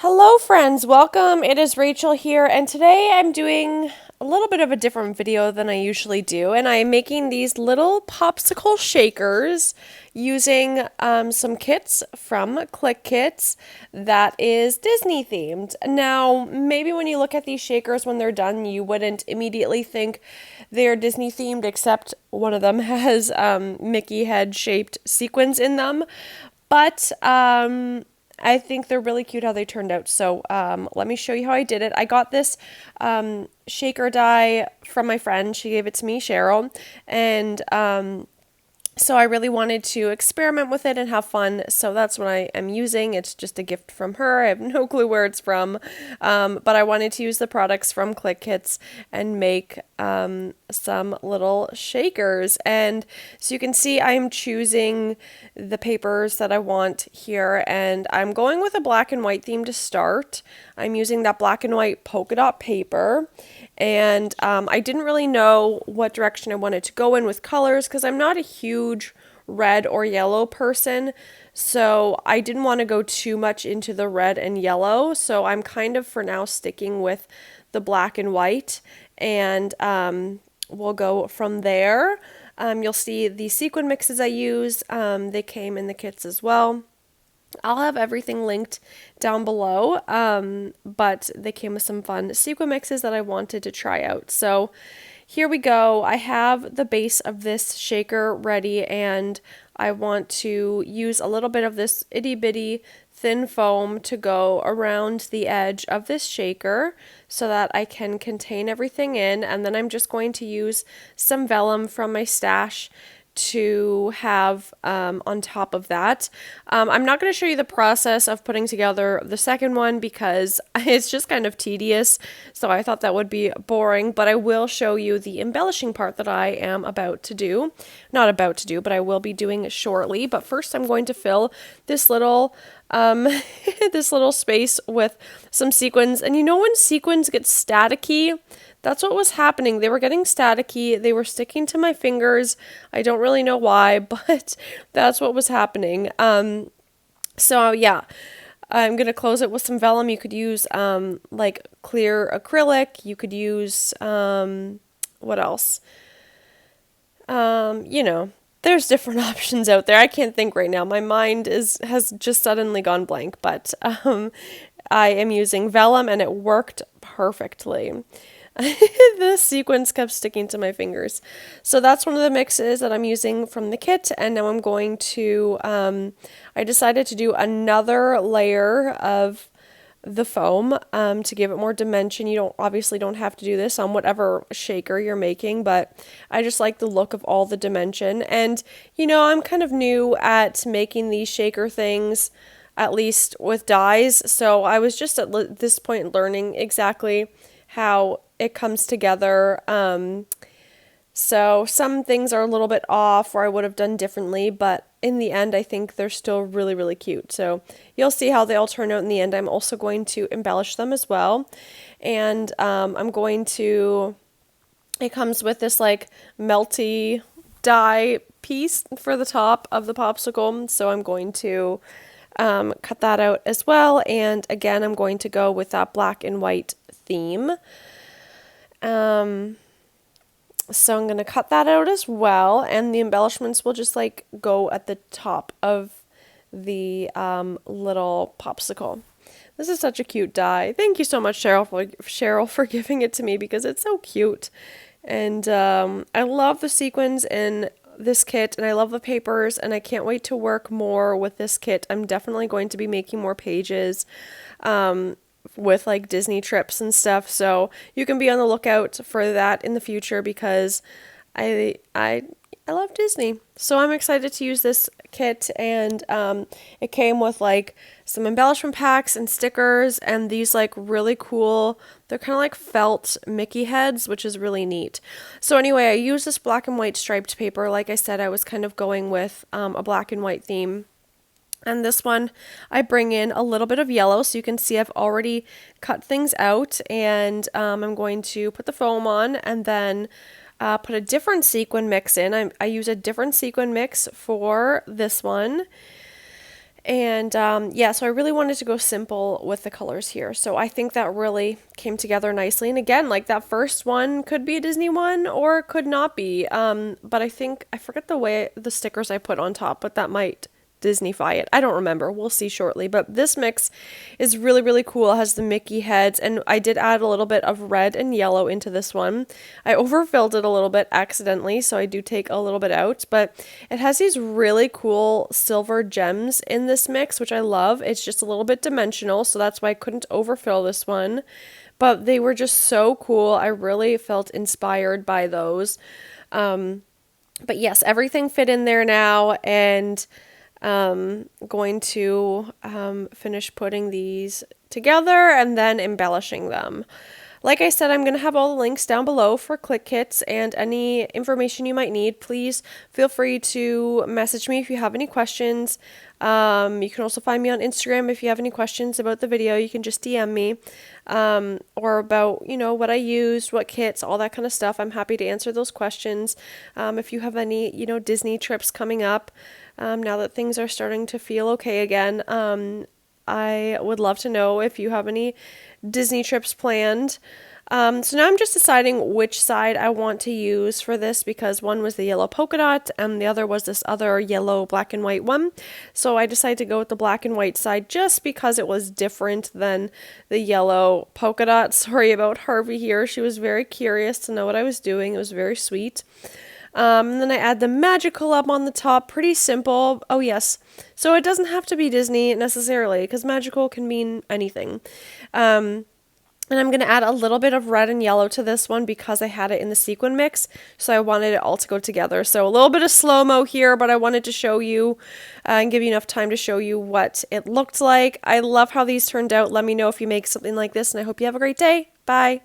Hello friends, welcome. It is Rachel here, and today I'm doing a little bit of a different video than I usually do, and I'm making these little popsicle shakers using some kits from Clique Kits that is Disney themed. Now, maybe when you look at these shakers when they're done, you wouldn't immediately think they're Disney themed, except one of them has Mickey head shaped sequins in them. But I think they're really cute how they turned out. So let me show you how I did it. I got this shaker die from my friend. She gave it to me, Cheryl. And so I really wanted to experiment with it and have fun. So that's what I am using. It's just a gift from her. I have no clue where it's from. But I wanted to use the products from Clique Kits and make some little shakers. And so you can see I'm choosing the papers that I want here. And I'm going with a black and white theme to start. I'm using that black and white polka dot paper. And I didn't really know what direction I wanted to go in with colors because I'm not a huge red or yellow person. So I didn't want to go too much into the red and yellow. So I'm kind of for now sticking with the black and white. And we'll go from there. You'll see the sequin mixes I use. They came in the kits as well. I'll have everything linked down below, but they came with some fun sequin mixes that I wanted to try out. So here we go. I have the base of this shaker ready, and I want to use a little bit of this itty bitty thin foam to go around the edge of this shaker so that I can contain everything in, and then I'm just going to use some vellum from my stash to have on top of that. I'm not going to show you the process of putting together the second one because it's just kind of tedious, so I thought that would be boring, but I will show you the embellishing part that I am about to do. Not about to do, but I will be doing shortly. But first I'm going to fill this little this little space with some sequins. And you know when sequins get staticky? That's what was happening. They were getting staticky. They were sticking to my fingers. I don't really know why, but that's what was happening. So yeah, I'm going to close it with some vellum. You could use like clear acrylic. You could use, what else? You know, there's different options out there. I can't think right now. My mind has just suddenly gone blank, but I am using vellum and it worked perfectly. The sequins kept sticking to my fingers. So that's one of the mixes that I'm using from the kit. And now I'm going to, I decided to do another layer of the foam to give it more dimension. You obviously don't have to do this on whatever shaker you're making, but I just like the look of all the dimension. And, you know, I'm kind of new at making these shaker things, at least with dies. So I was just at this point learning exactly how it comes together. So some things are a little bit off or I would have done differently, but in the end, I think they're still really, really cute. So you'll see how they all turn out in the end. I'm also going to embellish them as well. And I'm going to, it comes with this like melty die piece for the top of the popsicle. So I'm going to cut that out as well. And again, I'm going to go with that black and white theme. So I'm going to cut that out as well, and the embellishments will just like go at the top of the little popsicle. This is such a cute die. Thank you so much, Cheryl, for giving it to me because it's so cute. And I love the sequins in this kit, and I love the papers, and I can't wait to work more with this kit. I'm definitely going to be making more pages with like Disney trips and stuff, so you can be on the lookout for that in the future because I love Disney. So I'm excited to use this kit, and it came with like some embellishment packs and stickers and these like really cool, they're kind of like felt Mickey heads, which is really neat. So anyway, I used this black and white striped paper. Like I said, I was kind of going with a black and white theme. And this one, I bring in a little bit of yellow, so you can see I've already cut things out, and I'm going to put the foam on and then put a different sequin mix in. I use a different sequin mix for this one. And yeah, so I really wanted to go simple with the colors here. So I think that really came together nicely. And again, like that first one could be a Disney one or it could not be. But I think, I forget the way the stickers I put on top, but that might Disneyfy it. I don't remember. We'll see shortly. But this mix is really, really cool. It has the Mickey heads, and I did add a little bit of red and yellow into this one. I overfilled it a little bit accidentally, so I do take a little bit out, but it has these really cool silver gems in this mix, which I love. It's just a little bit dimensional, so that's why I couldn't overfill this one. But they were just so cool. I really felt inspired by those. But yes, everything fit in there now, and going to finish putting these together and then embellishing them. Like I said, I'm going to have all the links down below for Clique Kits, and any information you might need, please feel free to message me if you have any questions. You can also find me on Instagram if you have any questions about the video. You can just DM me, or about, you know, what I used, what kits, all that kind of stuff. I'm happy to answer those questions. If you have any, you know, Disney trips coming up, now that things are starting to feel okay again, I would love to know if you have any Disney trips planned. So now I'm just deciding which side I want to use for this, because one was the yellow polka dot and the other was this other yellow black and white one. So I decided to go with the black and white side just because it was different than the yellow polka dot. Sorry about Harvey here. She was very curious to know what I was doing. It was very sweet. And then I add the magical up on the top. Pretty simple. Oh yes. So it doesn't have to be Disney necessarily, because magical can mean anything. And I'm going to add a little bit of red and yellow to this one because I had it in the sequin mix. So I wanted it all to go together. So a little bit of slow-mo here, but I wanted to show you and give you enough time to show you what it looked like. I love how these turned out. Let me know if you make something like this, and I hope you have a great day. Bye.